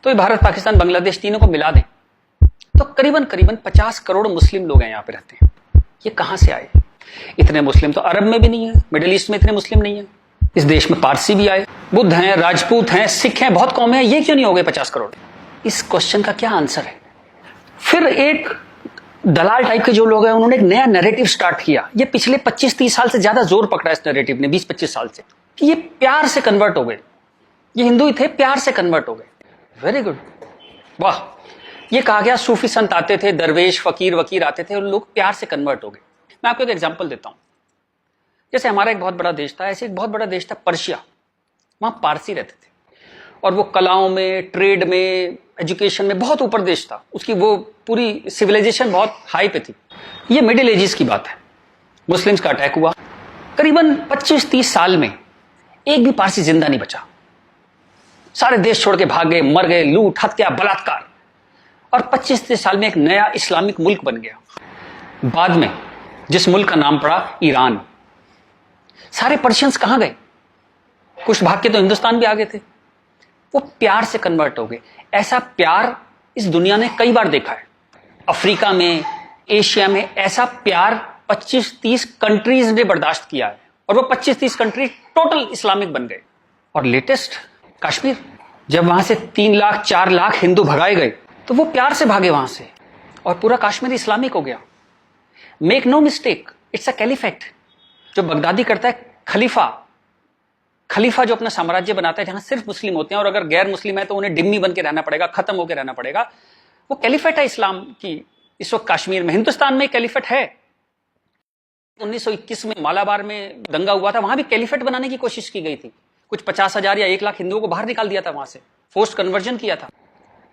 तो ये भारत, पाकिस्तान, बांग्लादेश तीनों को मिला दें तो करीबन करीबन 50 करोड़ मुस्लिम लोग हैं यहाँ पे रहते हैं। ये कहां से आए? इतने मुस्लिम तो अरब में भी नहीं है, मिडिल ईस्ट में इतने मुस्लिम नहीं है। इस देश में पारसी भी आए, बुद्ध हैं, राजपूत हैं, सिख हैं, बहुत कौमें हैं, ये क्यों नहीं हो गए 50 करोड़? इस क्वेश्चन का क्या आंसर है? फिर एक दलाल टाइप के जो लोग हैं उन्होंने एक नया नैरेटिव स्टार्ट किया। ये पिछले 25-30 साल से ज्यादा जोर पकड़ा इस नैरेटिव ने, 20-25 साल से, कि ये प्यार से कन्वर्ट हो गए। ये हिंदू ही थे, प्यार से कन्वर्ट हो गए। वेरी गुड, वाह। ये कहा गया सूफी संत आते थे, दरवेश फकीर वकीर आते थे, उन लोग प्यार से कन्वर्ट हो गए। मैं आपको एक एग्जांपल देता हूं। जैसे हमारा एक बहुत बड़ा देश था, ऐसे एक बहुत बड़ा देश था पर्शिया। वहां पारसी रहते थे और वो कलाओं में, ट्रेड में, एजुकेशन में बहुत ऊपर देश था। उसकी वो पूरी सिविलाइजेशन बहुत हाई पे थी। ये मिडिल एजेस की बात है। मुस्लिम्स का अटैक हुआ, करीबन 25-30 साल में एक भी पारसी जिंदा नहीं बचा। सारे देश छोड़ के भाग गए, मर गए, लूट, हत्या, बलात्कार। और 25-30 साल में एक नया इस्लामिक मुल्क बन गया। बाद में जिस मुल्क का नाम पड़ा ईरान। सारे पर्शियंस कहां गए? कुछ भाग के तो हिंदुस्तान भी आ गए थे। वो प्यार से कन्वर्ट हो गए। ऐसा प्यार इस दुनिया ने कई बार देखा है। अफ्रीका में, एशिया में ऐसा प्यार 25-30 कंट्रीज ने बर्दाश्त किया है और वो 25-30 कंट्री टोटल इस्लामिक बन गए। और लेटेस्ट कश्मीर, जब वहां से 3 लाख 4 लाख हिंदू भगाए गए तो वो प्यार से भागे वहां से और पूरा कश्मीर इस्लामिक हो गया। Make no mistake, it's a caliphate. जो बगदादी करता है खलीफा जो अपना साम्राज्य बनाता है जहां सिर्फ मुस्लिम होते हैं और अगर गैर मुस्लिम है तो उन्हें डिम्मी बन के रहना पड़ेगा, खत्म होकर रहना पड़ेगा। वो कैलिफेट है इस्लाम की। इस वक्त कश्मीर में, हिंदुस्तान में कैलिफेट है। 1921 में मालाबार में दंगा हुआ था, वहां भी कैलिफेट बनाने की कोशिश की गई थी। कुछ 50,000 या 1 लाख हिंदुओं को बाहर निकाल दिया था वहां से, फोर्स्ड कन्वर्जन किया था।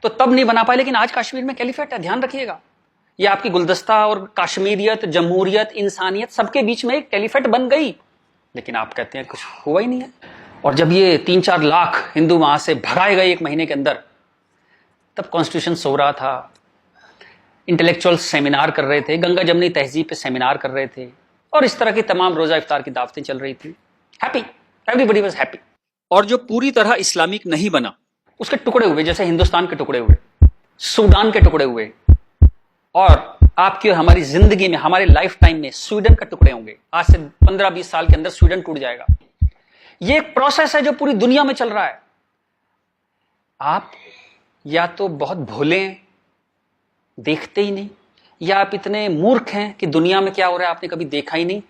तो तब नहीं बना पाए, लेकिन आज कश्मीर में कैलिफेट है। ध्यान रखिएगा, ये आपकी गुलदस्ता और कश्मीरियत, जमहूरियत, इंसानियत सबके बीच में एक कैलिफेट बन गई। लेकिन आप कहते हैं कुछ हुआ ही नहीं है। और जब ये 3-4 लाख हिंदू वहां से भगाए गए 1 महीने के अंदर, तब कॉन्स्टिट्यूशन सो रहा था, इंटेलेक्चुअल सेमिनार कर रहे थे, गंगा जमनी तहजीब पे सेमिनार कर रहे थे और इस तरह की तमाम रोजा इफ्तार की दावतें चल रही थी। Happy, everybody was happy. और जो पूरी तरह इस्लामिक नहीं बना, उसके टुकड़े हुए, जैसे हिंदुस्तान के टुकड़े हुए, सूडान के टुकड़े हुए, और आपकी और हमारी जिंदगी में, हमारे लाइफ टाइम में स्वीडन का टुकड़े होंगे। आज से 15-20 साल के अंदर स्वीडन टूट जाएगा। ये एक प्रोसेस है जो पूरी दुनिया में चल रहा है। आप या तो बहुत भोले हैं, देखते ही नहीं, या आप इतने मूर्ख हैं कि दुनिया में क्या हो रहा है आपने कभी देखा ही नहीं,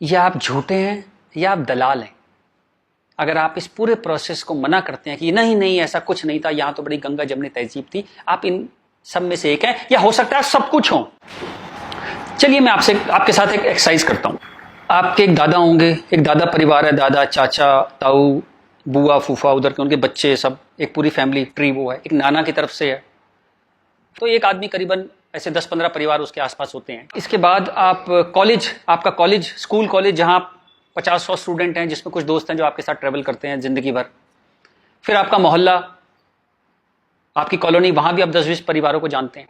या आप झूठे हैं, या आप दलाल हैं। अगर आप इस पूरे प्रोसेस को मना करते हैं कि नहीं नहीं ऐसा कुछ नहीं था, यहां तो बड़ी गंगा जमनी तहजीब थी, आप इन सब में से एक है, या हो सकता है सब कुछ हो। चलिए मैं आपके साथ एक एक्सरसाइज करता हूं। आपके एक दादा होंगे, एक दादा परिवार है, दादा, चाचा, ताऊ, बुआ, फूफा, उधर के उनके बच्चे, सब एक पूरी फैमिली ट्री वो है। एक नाना की तरफ से है, तो एक आदमी करीबन ऐसे 10-15 परिवार उसके आसपास होते हैं। इसके बाद आप आपका कॉलेज, स्कूल कॉलेज, जहां 50-100 स्टूडेंट हैं, जिसमें कुछ दोस्त हैं जो आपके साथ ट्रेवल करते हैं जिंदगी भर। फिर आपका मोहल्ला, आपकी कॉलोनी, वहां भी आप 10-20 परिवारों को जानते हैं।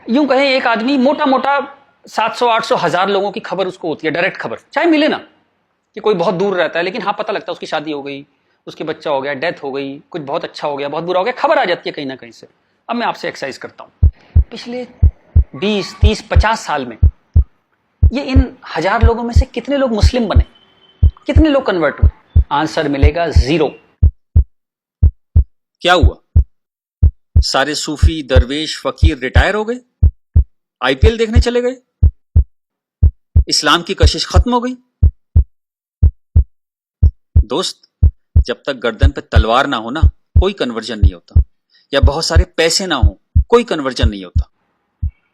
यूं कहें एक आदमी मोटा मोटा 700-800 1000 लोगों की खबर उसको होती है, डायरेक्ट खबर, चाहे मिले ना, कि कोई बहुत दूर रहता है, लेकिन हाँ पता लगता है उसकी शादी हो गई, उसके बच्चा हो गया, डेथ हो गई, कुछ बहुत अच्छा हो गया, बहुत बुरा हो गया, खबर आ जाती है कहीं ना कहीं से। अब मैं आपसे एक्सरसाइज करता हूं, पिछले 20-30-50 साल में ये इन 1000 लोगों में से कितने लोग मुस्लिम बने, कितने लोग कन्वर्ट हुए? आंसर मिलेगा 0। क्या हुआ? सारे सूफी, दरवेश, फकीर रिटायर हो गए, आईपीएल देखने चले गए, इस्लाम की कशिश खत्म हो गई। दोस्त, जब तक गर्दन पे तलवार ना हो ना, कोई कन्वर्जन नहीं होता, या बहुत सारे पैसे ना हो, कोई कन्वर्जन नहीं होता।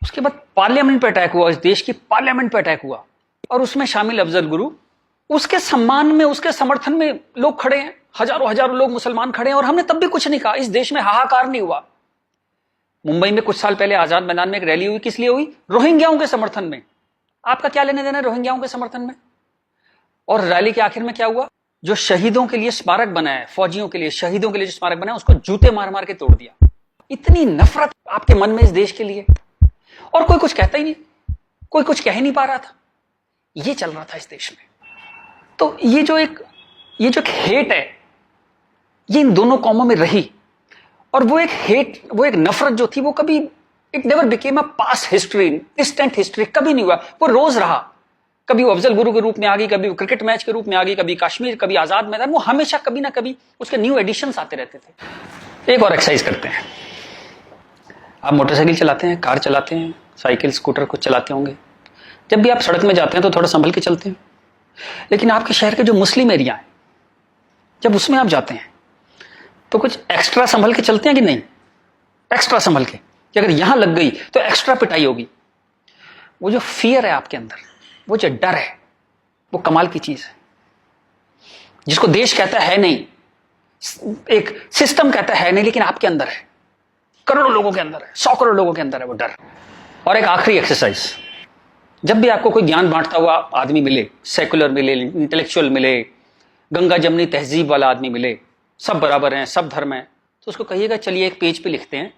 उसके बाद पार्लियामेंट पे अटैक हुआ, इस देश की पार्लियामेंट पे अटैक हुआ, और उसमें शामिल अफजल गुरु, उसके सम्मान में, उसके समर्थन में लोग खड़े हैं, हजारों लोग मुसलमान खड़े हैं, और हमने तब भी कुछ नहीं कहा। इस देश में हाहाकार नहीं हुआ। मुंबई में कुछ साल पहले आजाद मैदान में एक रैली हुई, किस लिए हुई? रोहिंग्याओं के समर्थन में। आपका क्या लेने देना रोहिंग्याओं के समर्थन में? और रैली के आखिर में क्या हुआ? जो शहीदों के लिए स्मारक बना है, फौजियों के लिए, शहीदों के लिए जो स्मारक बना है, उसको जूते मार मार के तोड़ दिया। इतनी नफरत आपके मन में इस देश के लिए, और कोई कुछ कहता ही नहीं, कोई कुछ कह ही नहीं पा रहा था। ये चल रहा था इस देश में। तो ये जो एक हेट है, ये इन दोनों कौमों में रही, और वो एक नफरत जो थी वो कभी, it never became a past history, distant history, कभी नहीं हुआ। वो रोज रहा। कभी वो अफजल गुरु के रूप में आ गई, कभी वो क्रिकेट मैच के रूप में आ गई, कभी कश्मीर, कभी आजाद मैदान, वो हमेशा कभी ना कभी उसके न्यू एडिशंस आते रहते थे। एक और एक्सरसाइज करते हैं। आप मोटरसाइकिल चलाते हैं, कार चलाते हैं, साइकिल स्कूटर कुछ चलाते होंगे। जब भी आप सड़क में जाते हैं तो थोड़ा संभल के चलते हैं। लेकिन आपके शहर के जो मुस्लिम एरिया है, जब उसमें आप जाते हैं तो कुछ एक्स्ट्रा संभल के चलते हैं कि नहीं? एक्स्ट्रा संभल के, कि अगर यहां लग गई तो एक्स्ट्रा पिटाई होगी। वो जो फियर है आपके अंदर, वो जो डर है, वो कमाल की चीज है, जिसको देश कहता है नहीं, एक सिस्टम कहता है नहीं, लेकिन आपके अंदर है, करोड़ों लोगों के अंदर है, 100 करोड़ लोगों के अंदर है वो डर। और एक आखिरी एक्सरसाइज, जब भी आपको कोई ज्ञान बांटता हुआ आदमी मिले, सेकुलर मिले, इंटेलेक्चुअल मिले, गंगा जमनी तहजीब वाला आदमी मिले, सब बराबर हैं, सब धर्म है, तो उसको कहिएगा चलिए एक पेज पे लिखते हैं,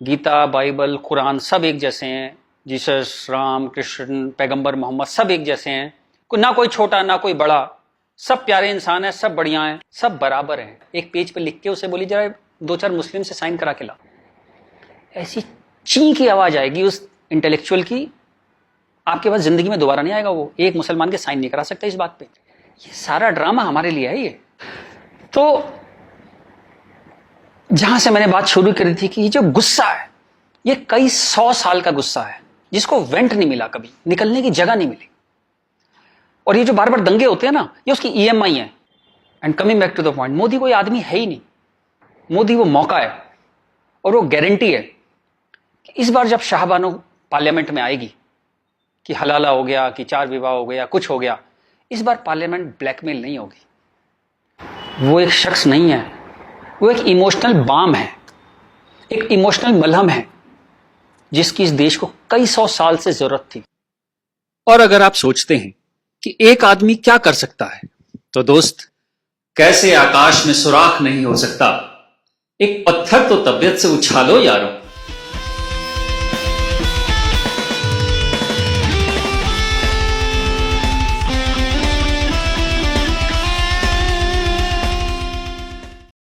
गीता, बाइबल, कुरान सब एक जैसे हैं, जीसस, राम, कृष्ण, पैगंबर मोहम्मद सब एक जैसे हैं, ना कोई छोटा ना कोई बड़ा, सब प्यारे इंसान है, सब बढ़िया हैं, सब बराबर हैं। एक पेज पे लिख के उसे बोली जरा 2-4 मुस्लिम से साइन करा के ला। ऐसी ची की आवाज आएगी उस इंटेलेक्चुअल की, आपके पास जिंदगी में दोबारा नहीं आएगा। वो एक मुसलमान के साइन नहीं करा सकता इस बात पे। ये सारा ड्रामा हमारे लिए है। ये तो जहां से मैंने बात शुरू करी थी कि ये जो गुस्सा है, ये कई 100 साल का गुस्सा है, जिसको वेंट नहीं मिला, कभी निकलने की जगह नहीं मिली। और ये जो बार बार दंगे होते हैं ना, ये उसकी EMI है। And coming back to the point, Modi कोई आदमी है ही नहीं। मोदी वो मौका है और वो गारंटी है कि इस बार जब शाहबानो पार्लियामेंट में आएगी कि हलाला हो गया, कि 4 विवाह हो गया, कुछ हो गया, इस बार पार्लियामेंट ब्लैकमेल नहीं होगी। वो एक शख्स नहीं है, वो एक इमोशनल बाम है, एक इमोशनल मलहम है, जिसकी इस देश को कई 100 साल से जरूरत थी। और अगर आप सोचते हैं कि एक आदमी क्या कर सकता है, तो दोस्त, कैसे आकाश में सुराख नहीं हो सकता, एक पत्थर तो तबीयत से उछालो यारों।